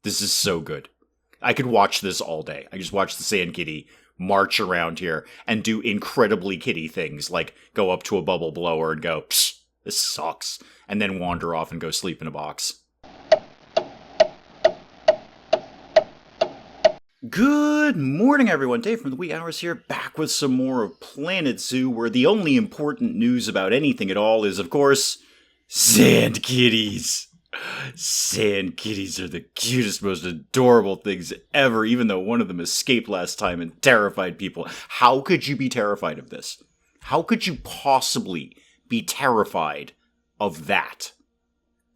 This is so good. I could watch this all day. I just watch the Sand Kitty march around here and do incredibly kitty things, like go up to a bubble blower and go, psst, this sucks, and then wander off and go sleep in a box. Good morning, everyone. Dave from the Wee Hours here, back with some more of Planet Zoo, where the only important news about anything at all is, of course, sand kitties. Sand kitties are the cutest, most adorable things ever, even though one of them escaped last time and terrified people. How could you be terrified of this? How could you possibly be terrified of that?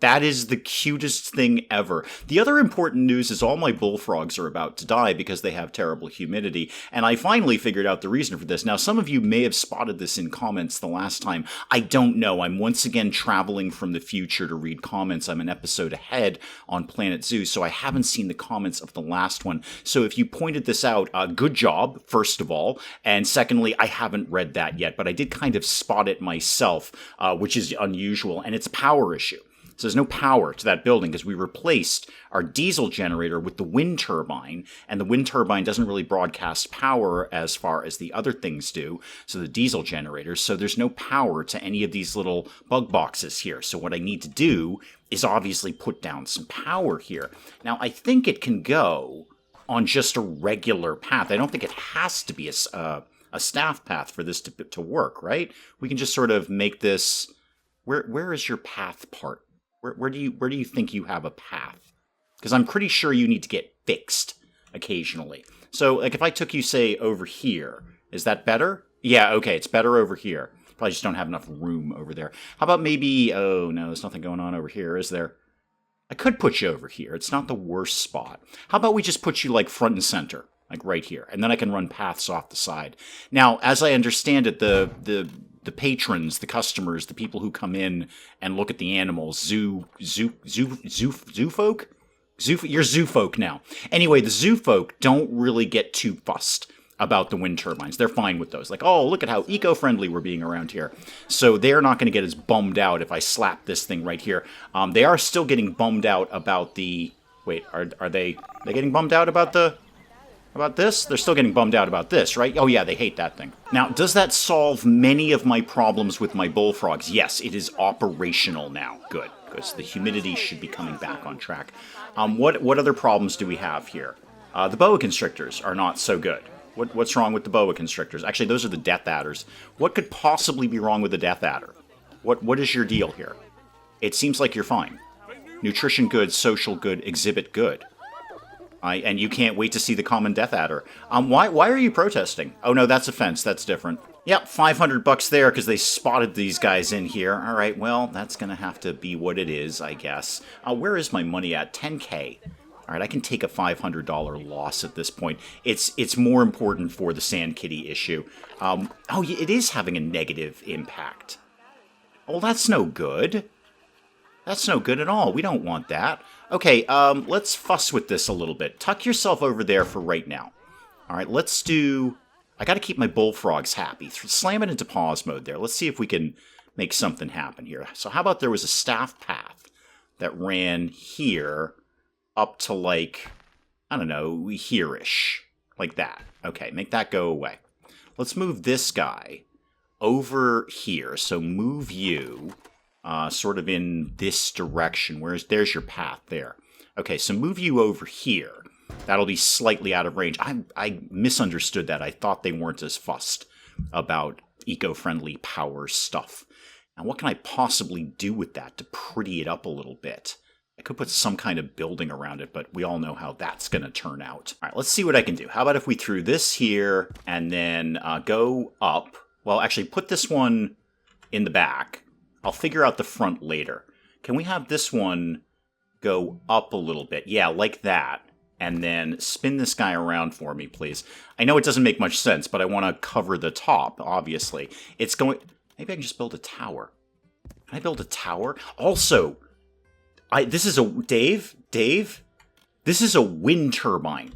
That is the cutest thing ever. The other important news is all my bullfrogs are about to die because they have terrible humidity, and I finally figured out the reason for this. Now, some of you may have spotted this in comments the last time. I don't know. I'm once again traveling from the future to read comments. I'm an episode ahead on Planet Zoo, so I haven't seen the comments of the last one. So if you pointed this out, good job, first of all. And secondly, I haven't read that yet, but I did kind of spot it myself, which is unusual, and it's a power issue. So there's no power to that building because we replaced our diesel generator with the wind turbine, and the wind turbine doesn't really broadcast power as far as the other things do, so the diesel generators, so there's no power to any of these little bug boxes here. So what I need to do is obviously put down some power here. Now, I think it can go on just a regular path. I don't think it has to be a staff path for this to work, right? We can just sort of make this... Where is your path part? Where do you think you have a path? Because I'm pretty sure you need to get fixed occasionally. So, like, if I took you, say, over here, is that better? Yeah, okay, it's better over here. Probably just don't have enough room over there. How about maybe... Oh, no, there's nothing going on over here, is there? I could put you over here. It's not the worst spot. How about we just put you, like, front and center? Like, right here. And then I can run paths off the side. Now, as I understand it, the patrons, the customers, the people who come in and look at the animals, zoo folk? You're zoo folk now. Anyway, the zoo folk don't really get too fussed about the wind turbines. They're fine with those. Like, oh, look at how eco-friendly we're being around here. So they're not going to get as bummed out if I slap this thing right here. They are still getting bummed out about the... Wait, are they getting bummed out about the... About this? They're still getting bummed out about this, right? Oh yeah, they hate that thing. Now, does that solve many of my problems with my bullfrogs? Yes, it is operational now. Good, because the humidity should be coming back on track. What other problems do we have here? The boa constrictors are not so good. What's wrong with the boa constrictors? Actually, those are the death adders. What could possibly be wrong with the death adder? What is your deal here? It seems like you're fine. Nutrition good, social good, exhibit good. And you can't wait to see the common death adder. Why are you protesting? Oh no, that's a fence. That's different. Yep, $500 there because they spotted these guys in here. All right, well, that's going to have to be what it is, I guess. Where is my money at? 10K. All right, I can take a $500 loss at this point. It's more important for the Sand Kitty issue. Oh, it is having a negative impact. Well, that's no good. That's no good at all. We don't want that. Okay, let's fuss with this a little bit. Tuck yourself over there for right now. All right, let's do... I got to keep my bullfrogs happy. Slam it into pause mode there. Let's see if we can make something happen here. So how about there was a staff path that ran here up to, like, I don't know, here-ish. Like that. Okay, make that go away. Let's move this guy over here. So move you... sort of in this direction. There's your path there. Okay, so move you over here. That'll be slightly out of range. I misunderstood that. I thought they weren't as fussed about eco-friendly power stuff. Now, what can I possibly do with that to pretty it up a little bit? I could put some kind of building around it, but we all know how that's going to turn out. All right, let's see what I can do. How about if we threw this here and then go up? Well, actually, put this one in the back. I'll figure out the front later. Can we have this one go up a little bit? Yeah, like that. And then spin this guy around for me, please. I know it doesn't make much sense, but I want to cover the top, obviously. It's going... Maybe I can just build a tower. Can I build a tower? Also, this is a... Dave? This is a wind turbine.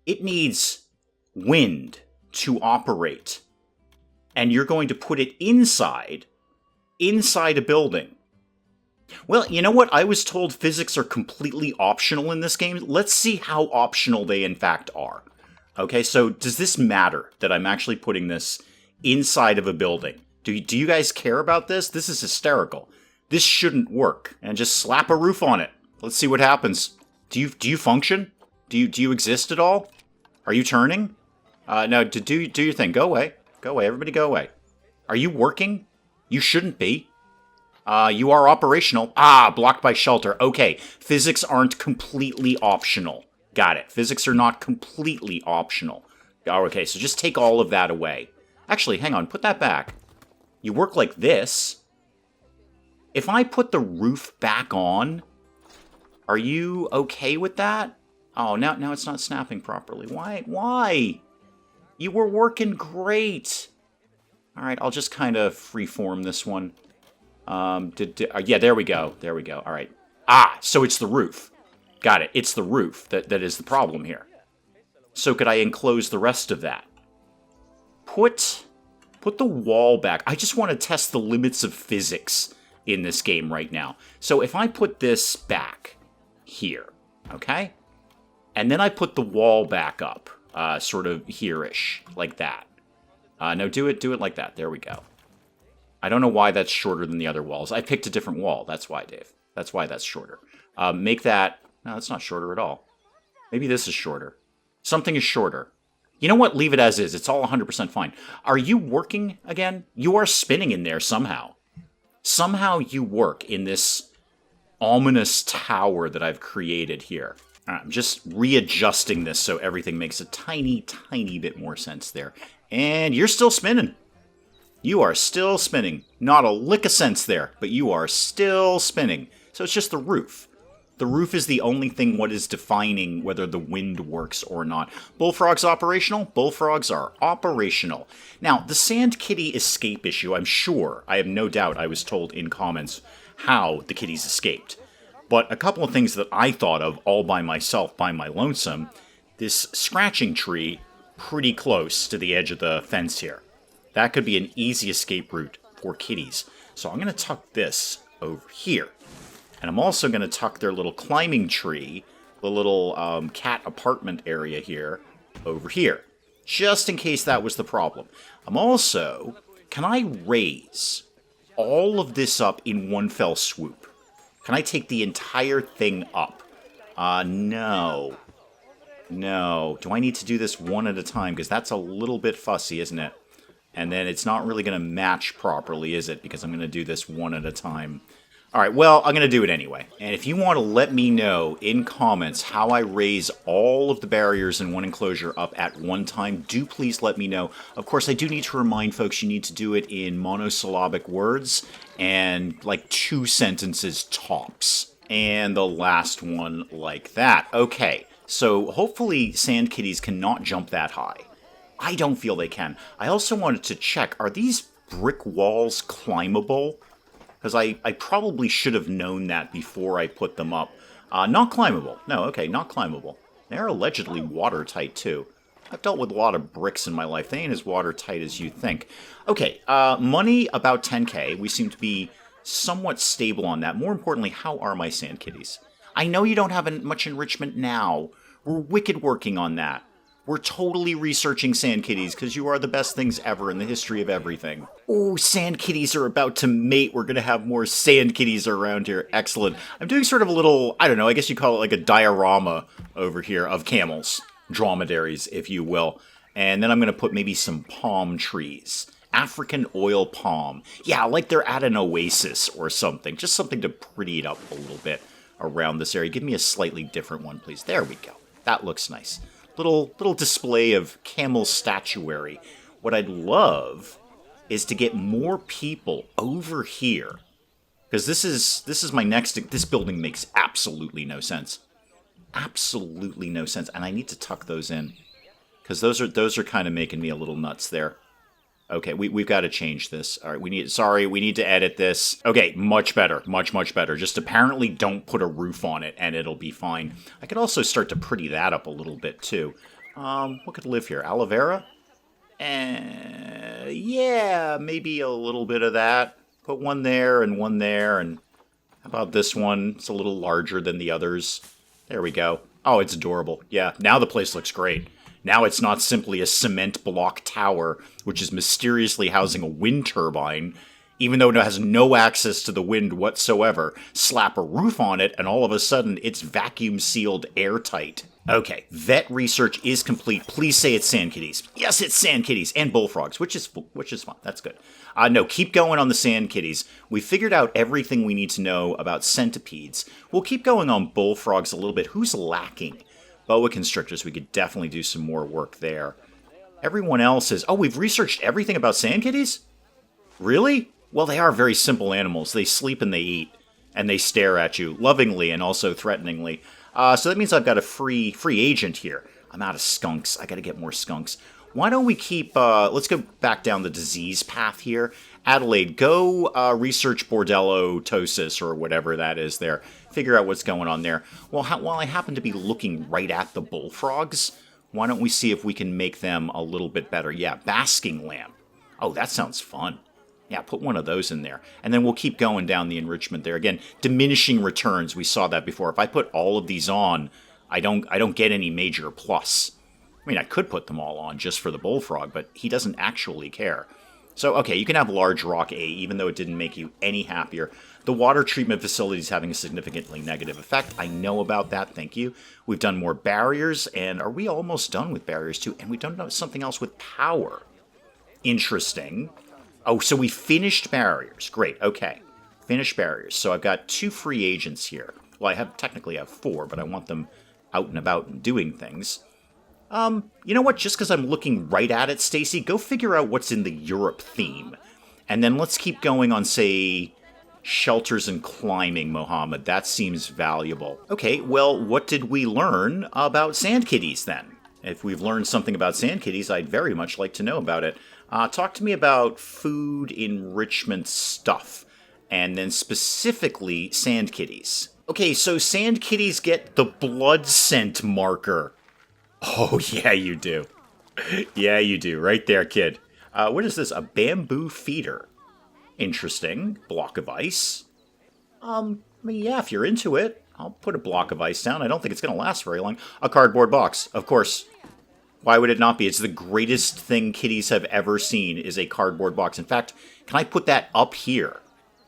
It needs wind to operate. And you're going to put it inside a building. Well, you know what? I was told physics are completely optional in this game. Let's see how optional they in fact are. Okay, so does this matter that I'm actually putting this inside of a building? Do you guys care about this? This is hysterical. This shouldn't work. And just slap a roof on it. Let's see what happens. Do you function? Do you exist at all? Are you turning? No, do your thing. Go away. Go away. Everybody go away. Are you working? You shouldn't be. You are operational. Ah, blocked by shelter. Okay, physics aren't completely optional. Got it. Physics are not completely optional. Oh, okay, so just take all of that away. Actually, hang on, put that back. You work like this. If I put the roof back on, are you okay with that? Oh, now it's not snapping properly. Why? You were working great. All right, I'll just kind of freeform this one. Yeah, there we go. There we go. All right. Ah, so it's the roof. Got it. It's the roof that is the problem here. So could I enclose the rest of that? Put the wall back. I just want to test the limits of physics in this game right now. So if I put this back here, okay? And then I put the wall back up, sort of here-ish, like that. No, do it like that. There we go. I don't know why that's shorter than the other walls. I picked a different wall. That's why, Dave. That's why that's shorter. Make that... No, that's not shorter at all. Maybe this is shorter. Something is shorter. You know what? Leave it as is. It's all 100% fine. Are you working again? You are spinning in there somehow. Somehow you work in this ominous tower that I've created here. All right, I'm just readjusting this so everything makes a tiny, tiny bit more sense there. And you're still spinning. You are still spinning. Not a lick of sense there, but you are still spinning. So it's just the roof. The roof is the only thing what is defining whether the wind works or not. Bullfrog's operational. Bullfrogs are operational. Now, the Sand Kitty escape issue, I'm sure, I have no doubt I was told in comments how the kitties escaped. But a couple of things that I thought of all by myself, by my lonesome, this scratching tree pretty close to the edge of the fence here. That could be an easy escape route for kitties. So I'm going to tuck this over here. And I'm also going to tuck their little climbing tree, the little cat apartment area here, over here. Just in case that was the problem. I'm also... Can I raise all of this up in one fell swoop? Can I take the entire thing up? No. No. Do I need to do this one at a time? Because that's a little bit fussy, isn't it? And then it's not really going to match properly, is it? Because I'm going to do this one at a time. All right, well, I'm going to do it anyway. And if you want to let me know in comments how I raise all of the barriers in one enclosure up at one time, do please let me know. Of course, I do need to remind folks you need to do it in monosyllabic words and like 2 sentences tops. And the last one like that. Okay, so hopefully sand kitties cannot jump that high. I don't feel they can. I also wanted to check, are these brick walls climbable? Because I probably should have known that before I put them up. Not climbable. No, okay, not climbable. They're allegedly watertight, too. I've dealt with a lot of bricks in my life. They ain't as watertight as you think. Okay, money about 10k. We seem to be somewhat stable on that. More importantly, how are my sand kitties? I know you don't have much enrichment now. We're wicked working on that. We're totally researching sand kitties because you are the best things ever in the history of everything. Oh, sand kitties are about to mate. We're going to have more sand kitties around here. Excellent. I'm doing sort of a little, I don't know, I guess you call it like a diorama over here of camels. Dromedaries, if you will. And then I'm going to put maybe some palm trees. African oil palm. Yeah, like they're at an oasis or something. Just something to pretty it up a little bit around this area. Give me a slightly different one, please. There we go. That looks nice. Little display of camel statuary. What I'd love is to get more people over here. Because this is my next... This building makes absolutely no sense. Absolutely no sense. And I need to tuck those in. Because those are kind of making me a little nuts there. Okay, we've got to change this. All right, we need to edit this. Okay, much better. Much better. Just apparently don't put a roof on it and it'll be fine. I could also start to pretty that up a little bit too. What could live here? Aloe vera? Yeah, maybe a little bit of that. Put one there and How about this one? It's a little larger than the others. There we go. Oh, it's adorable. Yeah, now the place looks great. Now it's not simply a cement block tower, which is mysteriously housing a wind turbine, even though it has no access to the wind whatsoever. Slap a roof on it, and all of a sudden, it's vacuum-sealed airtight. Okay, vet research is complete. Please say it's sand kitties. Yes, it's sand kitties and bullfrogs, which is fun. That's good. No, keep going on the sand kitties. We figured out everything we need to know about centipedes. We'll keep going on bullfrogs a little bit. Who's lacking? Boa constrictors. We could definitely do some more work there. Everyone else is... Oh, we've researched everything about sand kitties? Really? Well, they are very simple animals. They sleep and they eat, and they stare at you lovingly and also threateningly. So that means I've got a free agent here. I'm out of skunks. I got to get more skunks. Why don't we keep... let's go back down the disease path here. Adelaide, go research bordellotosis or whatever that is there. Figure out what's going on there. Well, while I happen to be looking right at the bullfrogs, why don't we see if we can make them a little bit better? Yeah, basking lamp. Oh, that sounds fun. Yeah, put one of those in there. And then we'll keep going down the enrichment there. Again, diminishing returns. We saw that before. If I put all of these on, I don't get any major plus. I mean, I could put them all on just for the bullfrog, but he doesn't actually care. So, okay, you can have large rock A, even though it didn't make you any happier. The water treatment facility is having a significantly negative effect. I know about that, thank you. We've done more barriers, and are we almost done with barriers too? And we've done something else with power. Interesting. Oh, so we finished barriers. Great, okay. Finished barriers. So I've got 2 free agents here. Well, technically have 4, but I want them out and about and doing things. You know what? Just because I'm looking right at it, Stacy, go figure out what's in the Europe theme. And then let's keep going on, say, shelters and climbing, Mohammed. That seems valuable. Okay, well, what did we learn about sand kitties, then? If we've learned something about sand kitties, I'd very much like to know about it. Talk to me about food enrichment stuff, and then specifically sand kitties. Okay, so sand kitties get the blood scent marker. Oh, yeah, you do. Yeah, you do. Right there, kid. What is this? A bamboo feeder. Interesting. Block of ice. I mean, yeah, if you're into it, I'll put a block of ice down. I don't think it's going to last very long. A cardboard box, of course. Why would it not be? It's the greatest thing kitties have ever seen is a cardboard box. In fact, can I put that up here?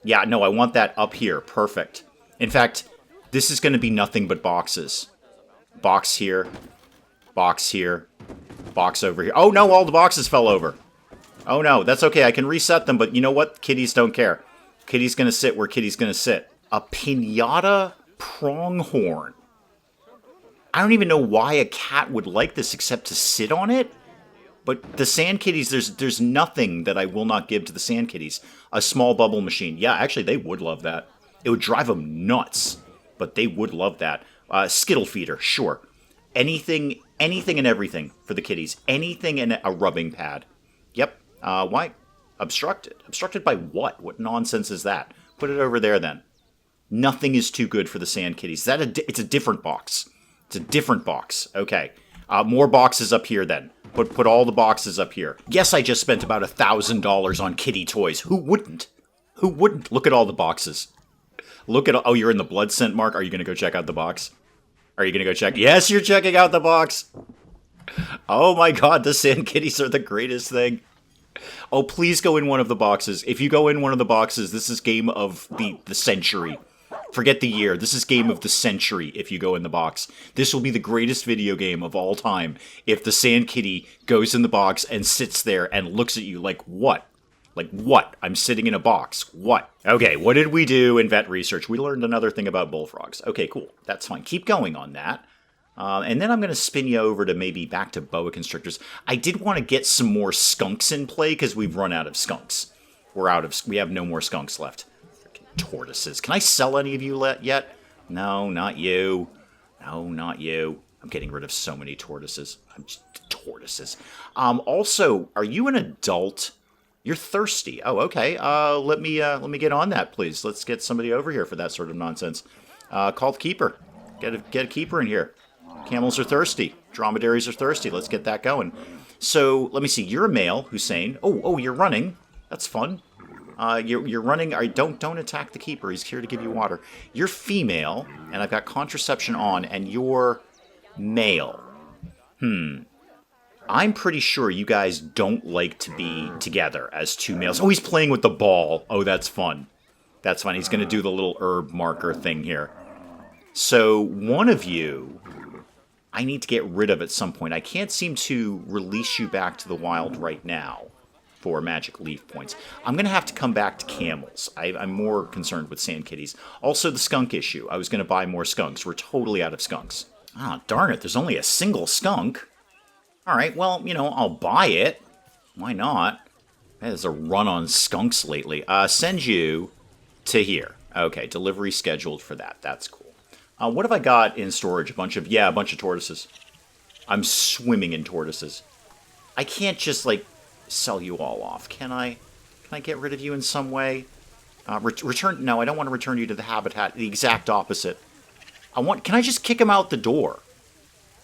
Yeah, no, I want that up here. Perfect. In fact, this is going to be nothing but boxes. Box here. Box here. Box over here. Oh, no, all the boxes fell over. Oh, no, that's okay. I can reset them, but you know what? Kitties don't care. Kitty's going to sit where Kitty's going to sit. A pinata pronghorn. I don't even know why a cat would like this except to sit on it. But the sand kitties, there's nothing that I will not give to the sand kitties. A small bubble machine. Yeah, actually, they would love that. It would drive them nuts, but they would love that. Skittle feeder, sure. Anything and everything for the kitties. Anything and a rubbing pad. Yep. Why? Obstructed. Obstructed by what? What nonsense is that? Put it over there then. Nothing is too good for the sand kitties. It's a different box. It's a different box. Okay. More boxes up here then. Put all the boxes up here. Yes, I just spent about $1,000 on kitty toys. Who wouldn't? Who wouldn't? Look at all the boxes. Look at... Oh, you're in the blood scent mark? Are you going to go check out the box? Are you going to go check... Yes, you're checking out the box. Oh my god, the sand kitties are the greatest thing. Oh, please go in one of the boxes. If you go in one of the boxes, this is game of the century. Forget the year. This is game of the century if you go in the box. This will be the greatest video game of all time if the sand kitty goes in the box and sits there and looks at you like, what? Like, what? I'm sitting in a box. What? Okay, what did we do in vet research? We learned another thing about bullfrogs. Okay, cool. That's fine. Keep going on that. And then I'm going to spin you over to maybe back to boa constrictors. I did want to get some more skunks in play because we've run out of skunks. We have no more skunks left. Freaking tortoises. Can I sell any of you yet? No, not you. No, not you. I'm getting rid of so many tortoises. Tortoises. Also, are you an adult? You're thirsty. Oh, okay. Let me get on that, please. Let's get somebody over here for that sort of nonsense. Call the keeper. Get a keeper in here. Camels are thirsty. Dromedaries are thirsty. Let's get that going. So, let me see. You're a male, Hussein. Oh, you're running. That's fun. You're running. Don't attack the keeper. He's here to give you water. You're female, and I've got contraception on, and you're male. I'm pretty sure you guys don't like to be together as two males. Oh, he's playing with the ball. Oh, that's fun. That's fun. He's going to do the little herb marker thing here. So one of you, I need to get rid of at some point. I can't seem to release you back to the wild right now for magic leaf points. I'm going to have to come back to camels. I'm more concerned with sand kitties. Also, the skunk issue. I was going to buy more skunks. We're totally out of skunks. Ah, darn it. There's only a single skunk. All right, well, I'll buy it. Why not? There's a run on skunks lately. Send you to here. Okay, delivery scheduled for that. That's cool. What have I got in storage? A bunch of tortoises. I'm swimming in tortoises. I can't just, sell you all off, can I? Can I get rid of you in some way? Return? No, I don't want to return you to the habitat. The exact opposite. Can I just kick them out the door?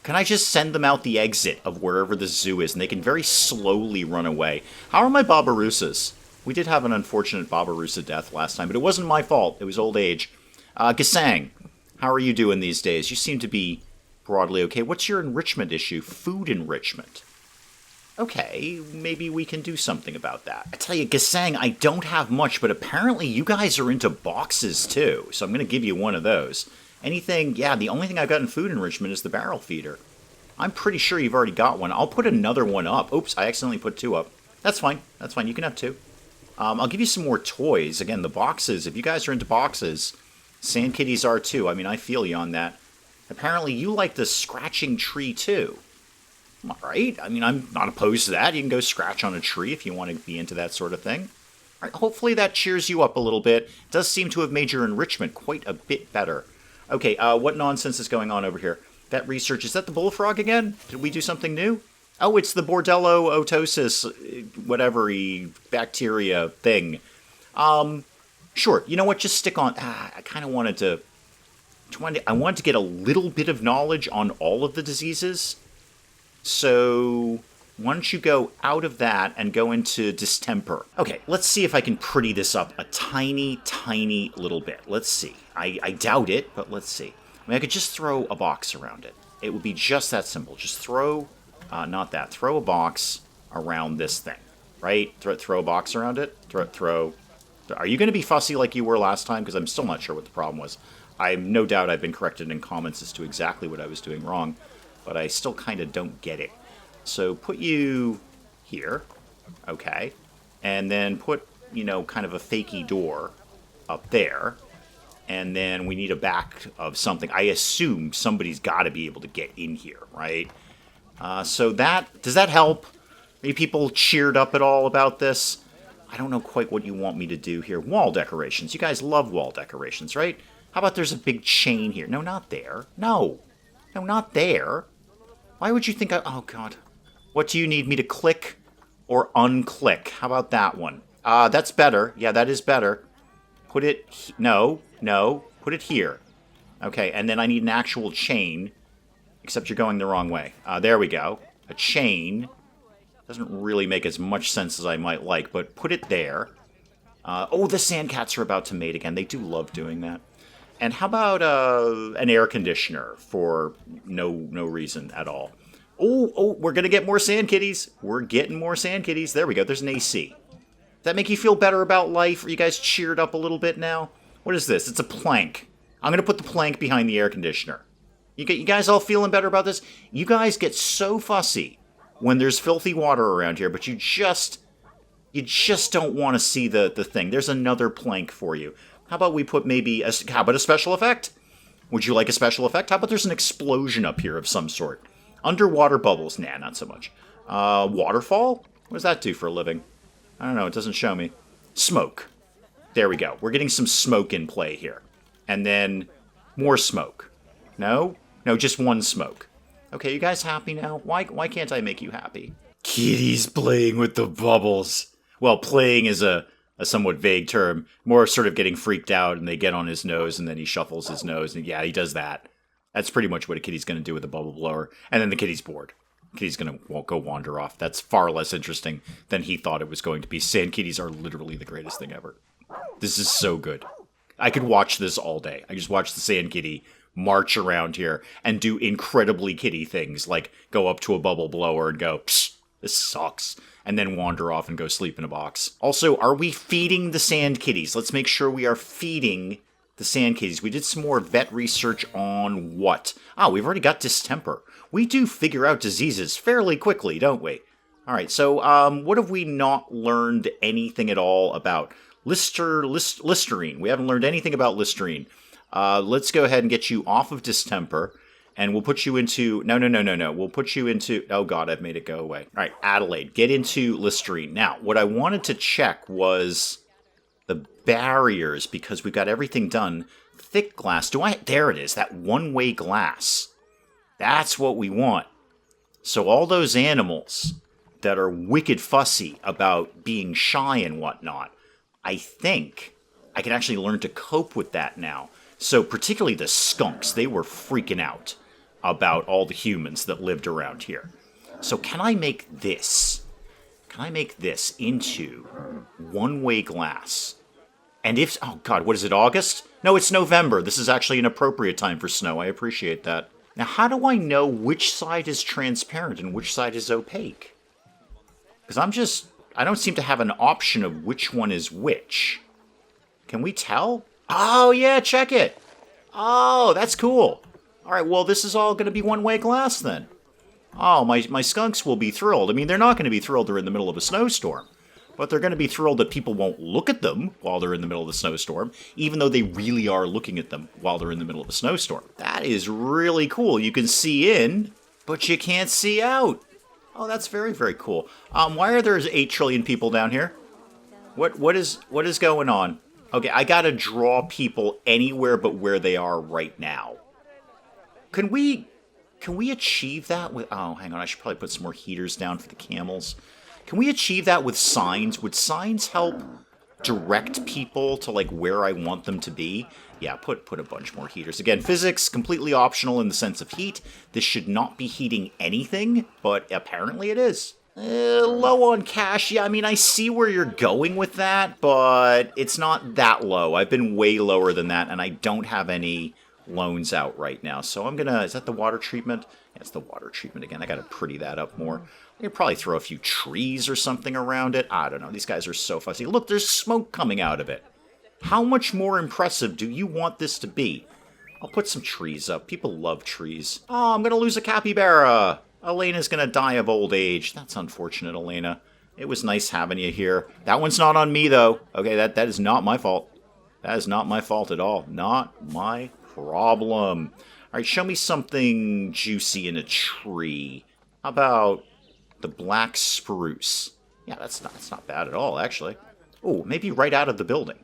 Can I just send them out the exit of wherever the zoo is, and they can very slowly run away? How are my Babaroosas? We did have an unfortunate Babarusa death last time, but it wasn't my fault. It was old age. Gasang, how are you doing these days? You seem to be broadly okay. What's your enrichment issue? Food enrichment. Okay, maybe we can do something about that. I tell you, Gasang, I don't have much, but apparently you guys are into boxes too, so I'm going to give you one of those. Anything, the only thing I've got in food enrichment is the barrel feeder. I'm pretty sure you've already got one. I'll put another one up. Oops, I accidentally put two up. That's fine. That's fine. You can have two. I'll give you some more toys. Again, the boxes. If you guys are into boxes, sand kitties are too. I mean, I feel you on that. Apparently, you like the scratching tree too. All right. I mean, I'm not opposed to that. You can go scratch on a tree if you want to be into that sort of thing. All right, hopefully that cheers you up a little bit. It does seem to have made your enrichment quite a bit better. Okay, what nonsense is going on over here? That research, is that the bullfrog again? Did we do something new? Oh, it's the Bordello otosis, whatever-y bacteria thing. Sure, you know what, just stick on... I kind of wanted to... I wanted to get a little bit of knowledge on all of the diseases. So, why don't you go out of that and go into distemper? Okay, let's see if I can pretty this up a tiny, tiny little bit. Let's see. I doubt it, but let's see. I mean, I could just throw a box around it. It would be just that simple. Just throw, not that, throw a box around this thing, right? Throw a box around it? Throw. Are you going to be fussy like you were last time? Because I'm still not sure what the problem was. I'm no doubt I've been corrected in comments as to exactly what I was doing wrong, but I still kind of don't get it. So put you here, okay, and then put, kind of a fakey door up there. And then we need a back of something. I assume somebody's got to be able to get in here, right? So does that help? Are you people cheered up at all about this? I don't know quite what you want me to do here. Wall decorations. You guys love wall decorations, right? How about there's a big chain here? No, not there. No, not there. Why would you think oh, God. What do you need me to click or unclick? How about that one? That's better. Yeah, that is better. Put it... No. Put it here. Okay, and then I need an actual chain. Except you're going the wrong way. There we go. A chain. Doesn't really make as much sense as I might like, but put it there. Oh, the sandcats are about to mate again. They do love doing that. And how about an air conditioner for no reason at all? Oh, we're going to get more sand kitties. We're getting more sand kitties. There we go. There's an AC. Does that make you feel better about life? Are you guys cheered up a little bit now? What is this? It's a plank. I'm going to put the plank behind the air conditioner. You guys all feeling better about this? You guys get so fussy when there's filthy water around here, but you just don't want to see the thing. There's another plank for you. How about we put how about a special effect? Would you like a special effect? How about there's an explosion up here of some sort? Underwater bubbles? Nah, not so much. Waterfall? What does that do for a living? I don't know. It doesn't show me. Smoke. There we go. We're getting some smoke in play here. And then more smoke. No, just one smoke. Okay, you guys happy now? Why can't I make you happy? Kitty's playing with the bubbles. Well, playing is a somewhat vague term. More sort of getting freaked out and they get on his nose and then he shuffles his nose. And yeah, he does that. That's pretty much what a kitty's going to do with a bubble blower. And then the kitty's bored. Kitty's gonna go wander off. That's far less interesting than he thought it was going to be. Sand kitties are literally the greatest thing ever. This is so good. I could watch this all day. I just watch the sand kitty march around here and do incredibly kitty things, like go up to a bubble blower and go, psh, this sucks, and then wander off and go sleep in a box. Also, are we feeding the sand kitties? Let's make sure we are feeding the sand kitties. We did some more vet research on what? Oh, we've already got distemper. We do figure out diseases fairly quickly, don't we? All right, so what have we not learned anything at all about? Listerine. We haven't learned anything about Listerine. Let's go ahead and get you off of distemper, and we'll put you into... No. We'll put you into... Oh, God, I've made it go away. All right, Adelaide, get into Listerine. Now, what I wanted to check was the barriers, because we've got everything done. Thick glass. There it is, that one-way glass. That's what we want. So all those animals that are wicked fussy about being shy and whatnot, I think I can actually learn to cope with that now. So particularly the skunks, they were freaking out about all the humans that lived around here. So can I make this? Can I make this into one-way glass? And if... Oh, God, what is it, August? No, it's November. This is actually an appropriate time for snow. I appreciate that. Now, how do I know which side is transparent and which side is opaque? Because I don't seem to have an option of which one is which. Can we tell? Oh, yeah, check it. Oh, that's cool. All right, well, this is all going to be one-way glass then. Oh, my skunks will be thrilled. I mean, they're not going to be thrilled they're in the middle of a snowstorm. But they're going to be thrilled that people won't look at them while they're in the middle of the snowstorm, even though they really are looking at them while they're in the middle of a snowstorm. That is really cool. You can see in, but you can't see out. Oh, that's very, very cool. Why are there 8 trillion people down here? What is going on? Okay, I gotta draw people anywhere but where they are right now. Can we achieve that with... Oh, hang on, I should probably put some more heaters down for the camels. Can we achieve that with signs? Would signs help direct people to, like, where I want them to be? Yeah, put a bunch more heaters. Again, physics, completely optional in the sense of heat. This should not be heating anything, but apparently it is. Low on cash. Yeah, I mean, I see where you're going with that, but it's not that low. I've been way lower than that, and I don't have any loans out right now. So I'm gonna... Is that the water treatment? Yeah, it's the water treatment again. I gotta pretty that up more. I could probably throw a few trees or something around it. I don't know. These guys are so fussy. Look, there's smoke coming out of it. How much more impressive do you want this to be? I'll put some trees up. People love trees. Oh, I'm going to lose a capybara. Elena's going to die of old age. That's unfortunate, Elena. It was nice having you here. That one's not on me, though. Okay, that is not my fault. That is not my fault at all. Not my problem. All right, show me something juicy in a tree. How about... the black spruce. Yeah, that's not bad at all, actually. Oh, maybe right out of the building.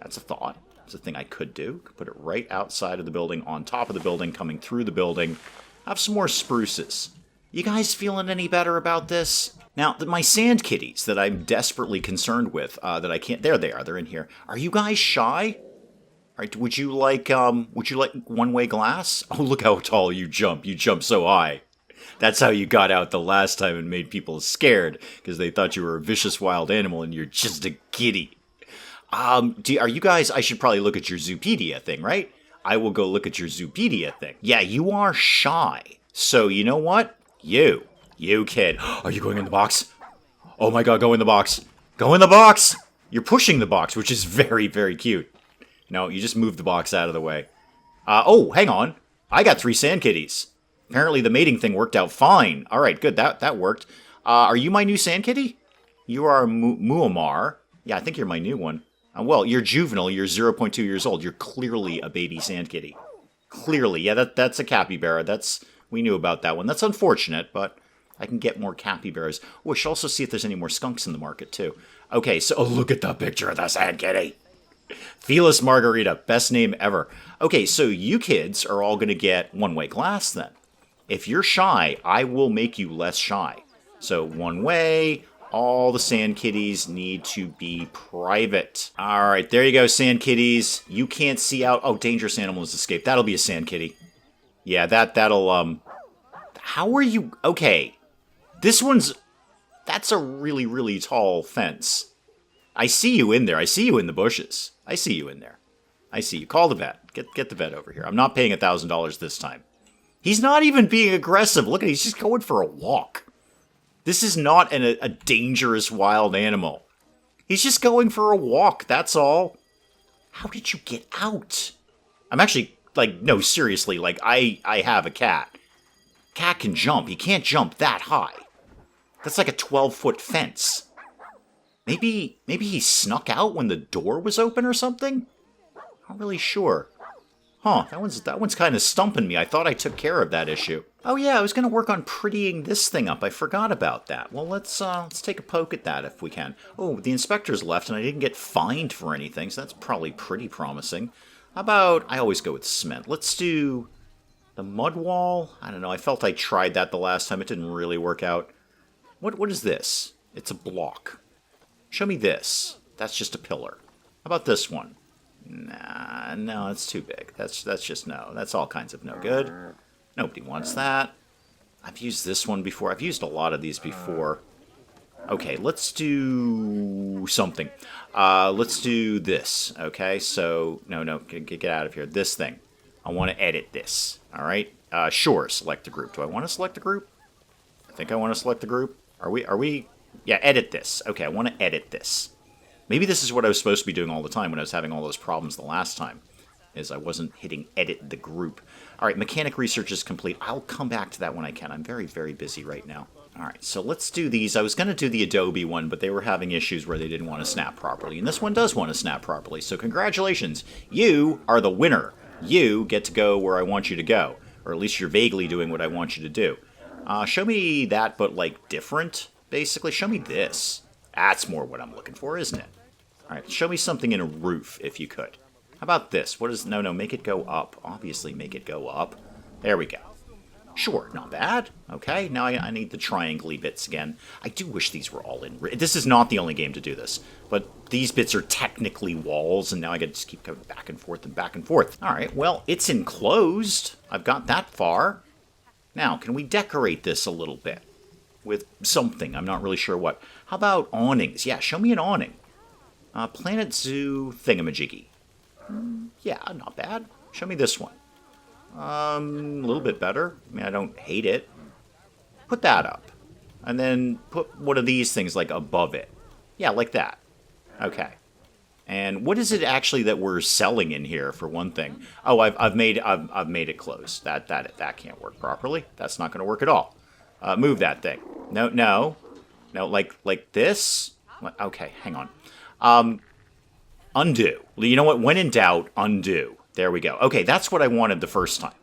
That's a thought. It's a thing I could do. Could put it right outside of the building, on top of the building, coming through the building. Have some more spruces. You guys feeling any better about this? Now, my sand kitties that I'm desperately concerned with, that I can't... There they are. They're in here. Are you guys shy? All right, would you like one-way glass? Oh, look how tall you jump. You jump so high. That's how you got out the last time and made people scared, because they thought you were a vicious wild animal and you're just a kitty. Are you guys... I should probably look at your Zoopedia thing, right? I will go look at your Zoopedia thing. Yeah, you are shy. So, you know what? You kid. Are you going in the box? Oh my god, go in the box. Go in the box! You're pushing the box, which is very, very cute. No, you just move the box out of the way. Oh, hang on. I got 3 sand kitties. Apparently the mating thing worked out fine. All right, good. That worked. Are you my new sand kitty? You are Muammar. Yeah, I think you're my new one. Well, you're juvenile. You're 0.2 years old. You're clearly a baby sand kitty. Clearly. Yeah, that's a capybara. We knew about that one. That's unfortunate, but I can get more capybaras. Oh, I should also see if there's any more skunks in the market, too. Okay, so look at the picture of the sand kitty. Felis Margarita. Best name ever. Okay, so you kids are all going to get one-way glass, then. If you're shy, I will make you less shy. So one way, all the sand kitties need to be private. All right, there you go, sand kitties. You can't see out. Oh, dangerous animals escape. That'll be a sand kitty. Yeah, that'll How are you... Okay. This one's... That's a really, really tall fence. I see you in there. I see you in the bushes. I see you in there. I see you. Call the vet. Get the vet over here. I'm not paying $1,000 this time. He's not even being aggressive. Look at it. He's just going for a walk. This is not a dangerous wild animal. He's just going for a walk. That's all. How did you get out? I'm actually, like, no, seriously. Like, I have a cat. Cat can jump. He can't jump that high. That's like a 12-foot fence. Maybe he snuck out when the door was open or something? Not really sure. Huh, that one's kind of stumping me. I thought I took care of that issue. Oh yeah, I was going to work on prettying this thing up. I forgot about that. Well, let's take a poke at that if we can. Oh, the inspector's left and I didn't get fined for anything, so that's probably pretty promising. How about, I always go with cement. Let's do the mud wall. I don't know, I felt I tried that the last time. It didn't really work out. What is this? It's a block. Show me this. That's just a pillar. How about this one? Nah, no, it's too big. That's just no. That's all kinds of no good. Nobody wants that. I've used this one before. I've used a lot of these before. Okay, let's do something. Let's do this. Okay, so no, get out of here. This thing. I want to edit this. All right. Sure. Select the group. Do I want to select the group? I think I want to select the group. Are we? Yeah, edit this. Okay, I want to edit this. Maybe this is what I was supposed to be doing all the time when I was having all those problems the last time, is I wasn't hitting edit the group. All right, mechanic research is complete. I'll come back to that when I can. I'm very, very busy right now. All right, so let's do these. I was going to do the Adobe one, but they were having issues where they didn't want to snap properly. And this one does want to snap properly, so congratulations. You are the winner. You get to go where I want you to go, or at least you're vaguely doing what I want you to do. Show me that, but, like, different, basically. Show me this. That's more what I'm looking for, isn't it? All right, show me something in a roof, if you could. How about this? What is... No, make it go up. Obviously, make it go up. There we go. Sure, not bad. Okay, now I need the triangle-y bits again. I do wish these were all in... This is not the only game to do this, but these bits are technically walls, and now I got to just keep going back and forth and back and forth. All right, well, it's enclosed. I've got that far. Now, can we decorate this a little bit with something? I'm not really sure what. How about awnings? Yeah, show me an awning. Planet Zoo thingamajiggy. Yeah, not bad. Show me this one. A little bit better. I mean, I don't hate it. Put that up. And then put one of these things, like, above it. Yeah, like that. Okay. And what is it actually that we're selling in here, for one thing? Oh, I've made it close. That can't work properly. That's not going to work at all. Move that thing. No, like this. Okay, hang on. Undo. You know what? When in doubt, undo. There we go. Okay, that's what I wanted the first time.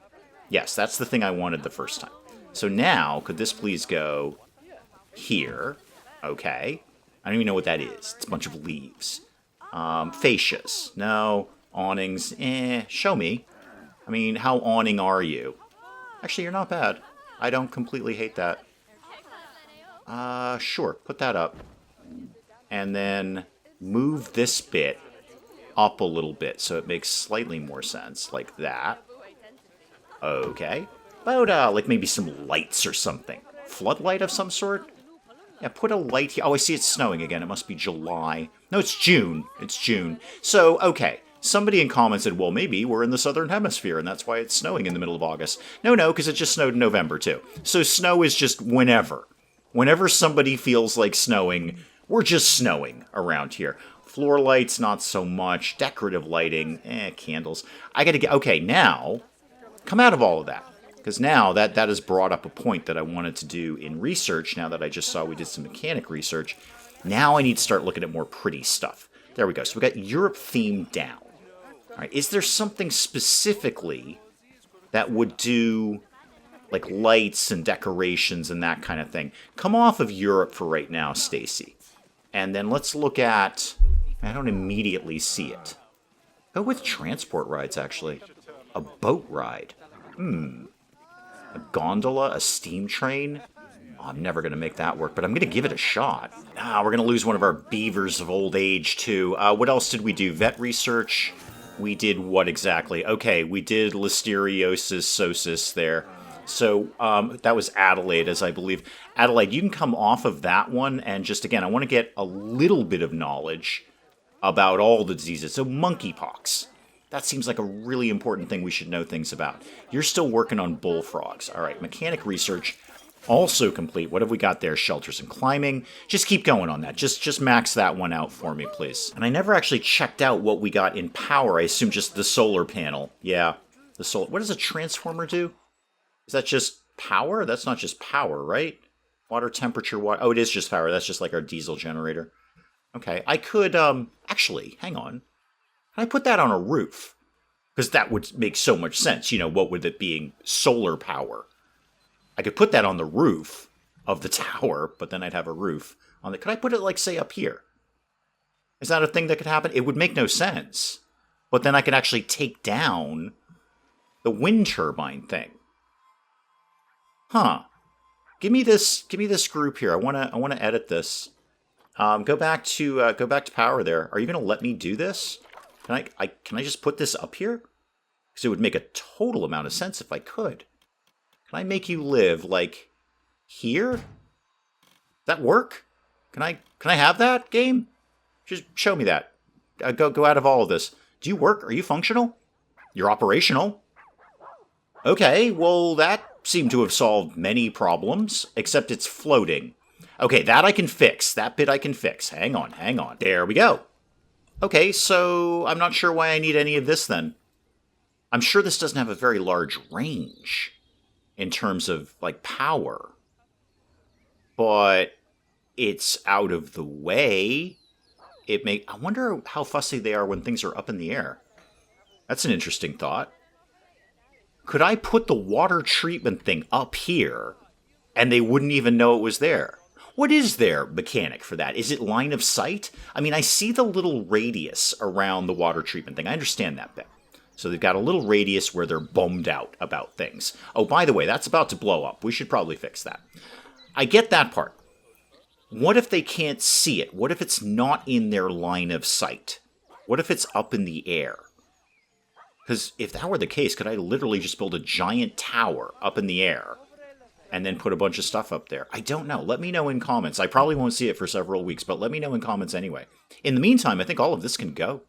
Yes, that's the thing I wanted the first time. So now, could this please go here? Okay. I don't even know what that is. It's a bunch of leaves. Fascias. No. Awnings. Show me. I mean, how awning are you? Actually, you're not bad. I don't completely hate that. Sure. Put that up. And then move this bit up a little bit so it makes slightly more sense. Like that. Okay. About, like maybe some lights or something. Floodlight of some sort? Yeah, put a light here. Oh, I see it's snowing again. It must be July. No, it's June. It's June. So, okay. Somebody in comments said, well, maybe we're in the southern hemisphere, and that's why it's snowing in the middle of August. No, because it just snowed in November, too. So snow is just whenever. Whenever somebody feels like snowing, we're just snowing around here. Floor lights, not so much. Decorative lighting, candles. I gotta get... Okay, now, come out of all of that. Because now that has brought up a point that I wanted to do in research, now that I just saw we did some mechanic research. Now I need to start looking at more pretty stuff. There we go. So we got Europe themed down. All right, is there something specifically that would do like lights and decorations and that kind of thing? Come off of Europe for right now, Stacy. And then let's look at... I don't immediately see it. Go with transport rides, actually. A boat ride. A gondola, a steam train. Oh, I'm never going to make that work, but I'm going to give it a shot. We're going to lose one of our beavers of old age, too. What else did we do? Vet research. We did what exactly? Okay, we did listeriosis, sosis there. So that was Adelaide, as I believe. Adelaide, you can come off of that one, and just again, I want to get a little bit of knowledge about all the diseases. So monkeypox. That seems like a really important thing we should know things about. You're still working on bullfrogs. All right, mechanic research also complete. What have we got there? Shelters and climbing. Just keep going on that. Just max that one out for me, please. And I never actually checked out what we got in power. I assume just the solar panel. Yeah, the solar. What does a transformer do? Is that just power? That's not just power, right? Water temperature, water. Oh, it is just power. That's just like our diesel generator. Okay, I could, actually, hang on. Can I put that on a roof? Because that would make so much sense. You know, what with it being solar power? I could put that on the roof of the tower, but then I'd have a roof on it. Could I put it, like, say, up here? Is that a thing that could happen? It would make no sense. But then I could actually take down the wind turbine thing. Huh. Give me this group here. I wanna edit this. Go back to power there. Are you gonna let me do this? Can I just put this up here? Because it would make a total amount of sense if I could. Can I make you live, like, here? Does that work? Can I have that, game? Just show me that. Go out of all of this. Do you work? Are you functional? You're operational. Okay, well, that seemed to have solved many problems, except it's floating. Okay, that I can fix. That bit I can fix. Hang on. There we go. Okay, so I'm not sure why I need any of this then. I'm sure this doesn't have a very large range in terms of, like, power. But it's out of the way. I wonder how fussy they are when things are up in the air. That's an interesting thought. Could I put the water treatment thing up here and they wouldn't even know it was there? What is their mechanic for that? Is it line of sight? I mean, I see the little radius around the water treatment thing. I understand that bit. So they've got a little radius where they're bummed out about things. Oh, by the way, that's about to blow up. We should probably fix that. I get that part. What if they can't see it? What if it's not in their line of sight? What if it's up in the air? Because if that were the case, could I literally just build a giant tower up in the air and then put a bunch of stuff up there? I don't know. Let me know in comments. I probably won't see it for several weeks, but let me know in comments anyway. In the meantime, I think all of this can go.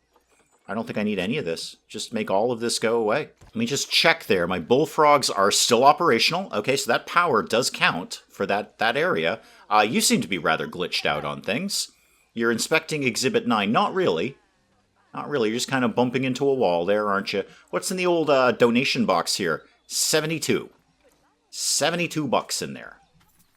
I don't think I need any of this. Just make all of this go away. Let me just check there. My bullfrogs are still operational. Okay, so that power does count for that area. You seem to be rather glitched out on things. You're inspecting Exhibit 9. Not really. Not really. You're just kind of bumping into a wall there, aren't you? What's in the old donation box here? 72. 72 bucks in there.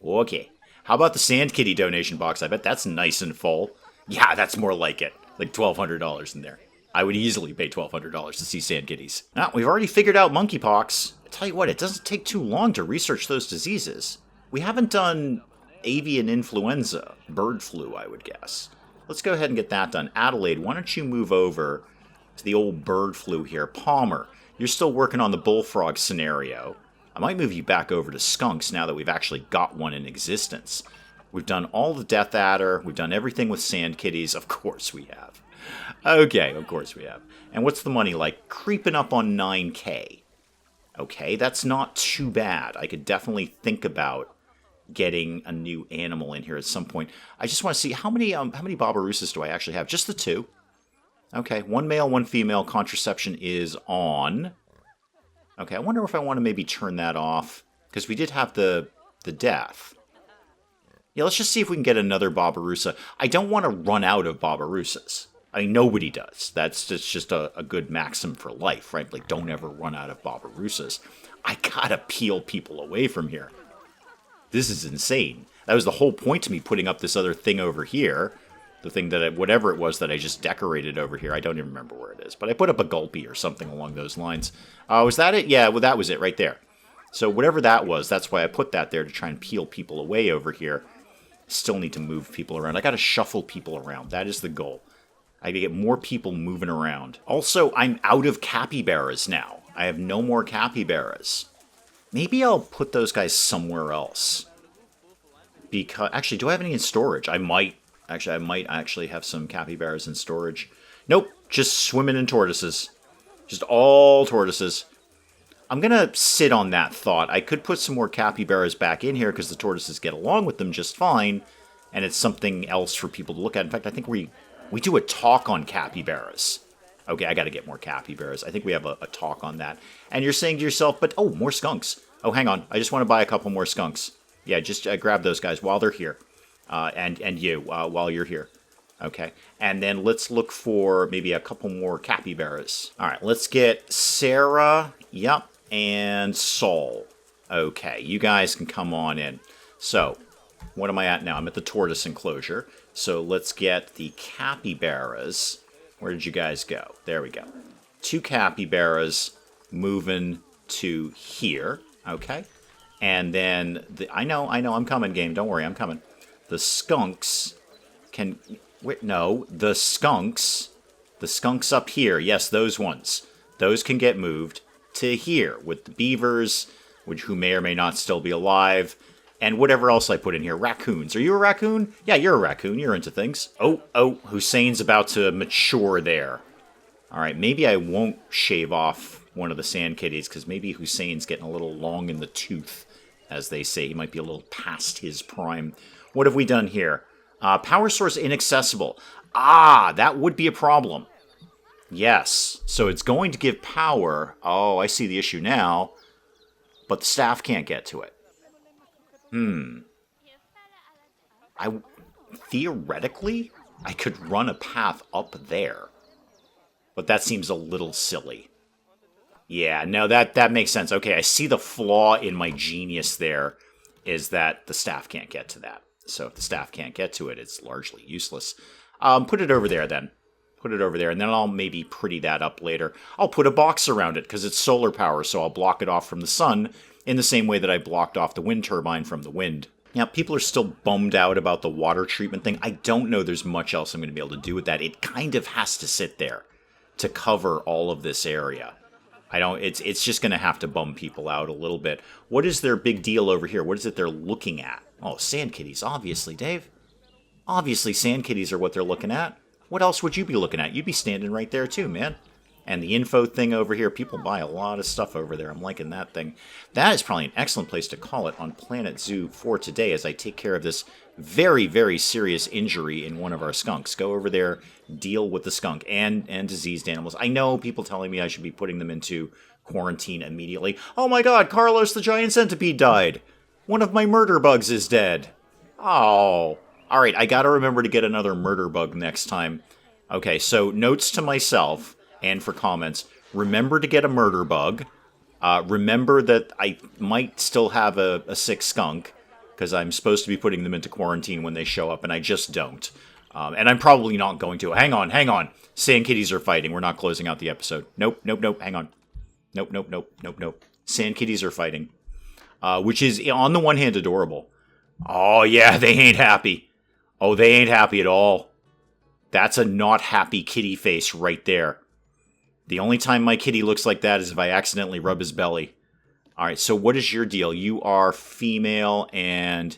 Okay. How about the Sand Kitty donation box? I bet that's nice and full. Yeah, that's more like it. Like $1,200 in there. I would easily pay $1,200 to see sand kitties. Now, we've already figured out monkeypox. I tell you what, it doesn't take too long to research those diseases. We haven't done avian influenza, bird flu, I would guess. Let's go ahead and get that done. Adelaide, why don't you move over to the old bird flu here? Palmer, you're still working on the bullfrog scenario. I might move you back over to skunks now that we've actually got one in existence. We've done all the Death Adder. We've done everything with sand kitties. Of course we have. Okay, of course we have. And what's the money like? Creeping up on 9K. Okay, that's not too bad. I could definitely think about getting a new animal in here at some point. I just want to see how many Barbarousas do I actually have? Just the two. Okay, one male, one female. Contraception is on. Okay, I wonder if I want to maybe turn that off because we did have the death. Yeah, let's just see if we can get another Barbarousa. I don't want to run out of Barbarousas. I mean, nobody does. That's just a good maxim for life, frankly. Don't ever run out of Barbarousas. I gotta peel people away from here. This is insane. That was the whole point to me putting up this other thing over here. The thing that, whatever it was that I just decorated over here. I don't even remember where it is. But I put up a gulpy or something along those lines. Was that it? Yeah, well, that was it right there. So whatever that was, that's why I put that there to try and peel people away over here. Still need to move people around. I gotta shuffle people around. That is the goal. I gotta get more people moving around. Also, I'm out of capybaras now. I have no more capybaras. Maybe I'll put those guys somewhere else. Because, actually, do I have any in storage? I might actually have some capybaras in storage. Nope, just swimming in tortoises. Just all tortoises. I'm going to sit on that thought. I could put some more capybaras back in here because the tortoises get along with them just fine, and it's something else for people to look at. In fact, I think we do a talk on capybaras. Okay, I got to get more capybaras. I think we have a talk on that. And you're saying to yourself, but, oh, more skunks. Oh, hang on. I just want to buy a couple more skunks. Yeah, just grab those guys while they're here. And you, while you're here. Okay, and then let's look for maybe a couple more capybaras. All right, let's get Sarah, yep, and Saul. Okay, you guys can come on in. So, what am I at now? I'm at the tortoise enclosure. So let's get the capybaras. Where did you guys go? There we go. 2 capybaras moving to here. Okay. And then, I know, I'm coming, game. Don't worry, I'm coming. The skunks can... Wait, no, the skunks up here. Yes, those ones. Those can get moved to here with the beavers, who may or may not still be alive. And whatever else I put in here. Raccoons. Are you a raccoon? Yeah, you're a raccoon. You're into things. Oh, Hussein's about to mature there. All right, maybe I won't shave off one of the sand kitties, because maybe Hussein's getting a little long in the tooth, as they say. He might be a little past his prime. What have we done here? Power source inaccessible. Ah, that would be a problem. Yes, so it's going to give power. Oh, I see the issue now. But the staff can't get to it. Theoretically, I could run a path up there. But that seems a little silly. Yeah, no, that makes sense. Okay, I see the flaw in my genius there is that the staff can't get to that. So if the staff can't get to it, it's largely useless. Put it over there then. Put it over there, and then I'll maybe pretty that up later. I'll put a box around it, because it's solar power, so I'll block it off from the sun in the same way that I blocked off the wind turbine from the wind. Now, people are still bummed out about the water treatment thing. I don't know there's much else I'm going to be able to do with that. It kind of has to sit there to cover all of this area. It's just going to have to bum people out a little bit. What is their big deal over here? What is it they're looking at? Oh, sand kitties, obviously, Dave. Obviously, sand kitties are what they're looking at. What else would you be looking at? You'd be standing right there too, man. And the info thing over here, people buy a lot of stuff over there. I'm liking that thing. That is probably an excellent place to call it on Planet Zoo for today as I take care of this very, very serious injury in one of our skunks. Go over there, deal with the skunk and diseased animals. I know people telling me I should be putting them into quarantine immediately. Oh my god, Carlos the giant centipede died. One of my murder bugs is dead. Oh. Alright, I gotta remember to get another murder bug next time. Okay, so notes to myself, and for comments, remember to get a murder bug. Remember that I might still have a sick skunk, because I'm supposed to be putting them into quarantine when they show up, and I just don't. And I'm probably not going to. Hang on. Sand kitties are fighting. We're not closing out the episode. Nope. Hang on. Nope. Sand kitties are fighting. Which is, on the one hand, adorable. Oh, yeah, they ain't happy. Oh, they ain't happy at all. That's a not happy kitty face right there. The only time my kitty looks like that is if I accidentally rub his belly. Alright, so what is your deal? You are female and...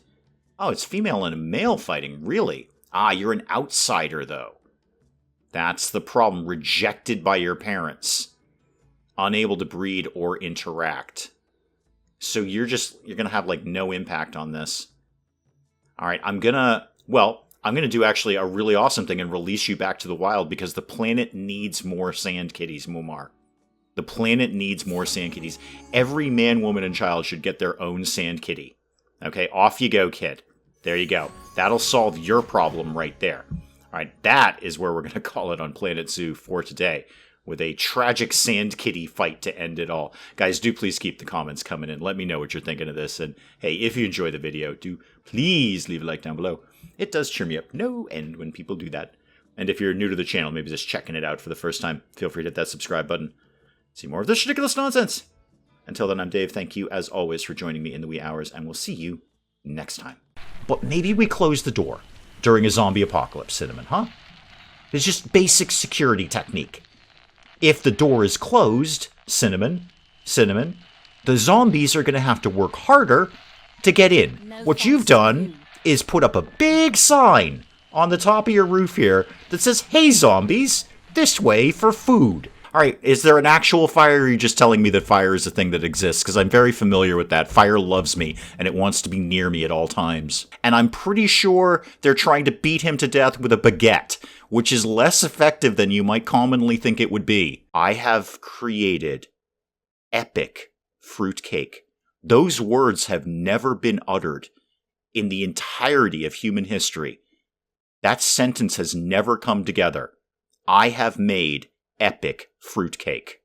Oh, it's female and a male fighting, really? Ah, you're an outsider, though. That's the problem. Rejected by your parents. Unable to breed or interact. So you're going to have, like, no impact on this. Alright, I'm going to do actually a really awesome thing and release you back to the wild because the planet needs more sand kitties, Mumar. The planet needs more sand kitties. Every man, woman, and child should get their own sand kitty. Okay, off you go, kid. There you go. That'll solve your problem right there. Alright, that is where we're going to call it on Planet Zoo for today, with a tragic sand kitty fight to end it all. Guys, do please keep the comments coming in. Let me know what you're thinking of this. And hey, if you enjoy the video, do please leave a like down below. It does cheer me up no end when people do that. And if you're new to the channel, maybe just checking it out for the first time, feel free to hit that subscribe button. See more of this ridiculous nonsense. Until then, I'm Dave. Thank you, as always, for joining me in the wee hours, and we'll see you next time. But maybe we close the door during a zombie apocalypse, Cinnamon, huh? It's just basic security technique. If the door is closed, Cinnamon, the zombies are going to have to work harder to get in. What you've done is put up a big sign on the top of your roof here that says, "Hey zombies, this way for food." Alright, is there an actual fire, or are you just telling me that fire is a thing that exists? Because I'm very familiar with that. Fire loves me, and it wants to be near me at all times. And I'm pretty sure they're trying to beat him to death with a baguette, which is less effective than you might commonly think it would be. I have created epic fruitcake. Those words have never been uttered in the entirety of human history. That sentence has never come together. I have made epic fruitcake.